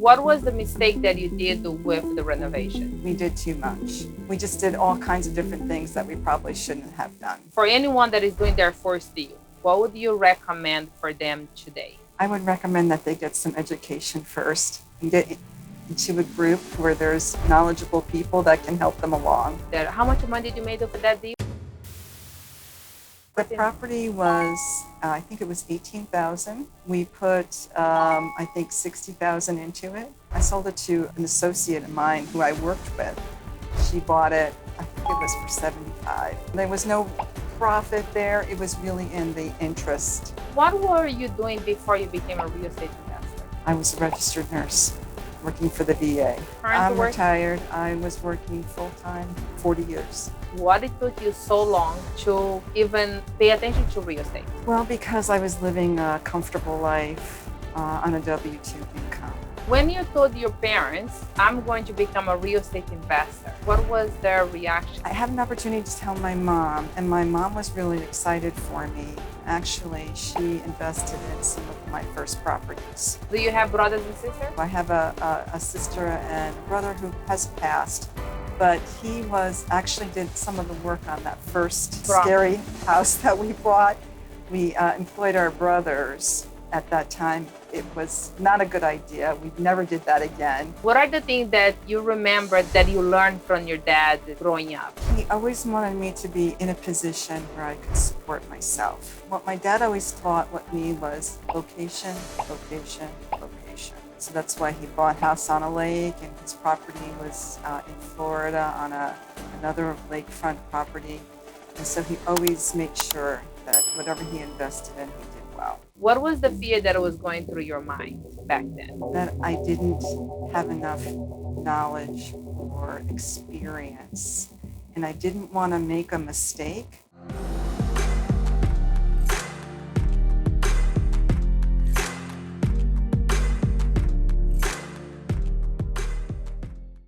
What was the mistake that you did with the renovation? We did too much. We just did all kinds of different things that we probably shouldn't have done. For anyone that is doing their first deal, what would you recommend for them today? I would recommend that they get some education first and get into a group where there's knowledgeable people that can help them along. How much money did you make with that deal? The property was, I think it was $18,000. We put, I think, $60,000 into it. I sold it to an associate of mine who I worked with. She bought it, I think it was for $75,000. There was no profit there. It was really in the interest. What were you doing before you became a real estate investor? I was a registered nurse working for the VA. I'm retired. I was working full-time 40 years. What it took you so long to even pay attention to real estate? Well, because I was living a comfortable life on a W-2 income. When you told your parents, I'm going to become a real estate investor, what was their reaction? I had an opportunity to tell my mom, and my mom was really excited for me. Actually, she invested in some of my first properties. Do you have brothers and sisters? I have a sister and a brother who has passed, but he actually did some of the work on that first scary house that we bought. We employed our brothers at that time. It was not a good idea. We never did that again. What are the things that you remember that you learned from your dad growing up? He always wanted me to be in a position where I could support myself. What my dad always taught me was location, location, location. So that's why he bought a house on a lake, and his property was in Florida on another lakefront property. And so he always made sure that whatever he invested in, he did well. What was the fear that was going through your mind back then? That I didn't have enough knowledge or experience, and I didn't want to make a mistake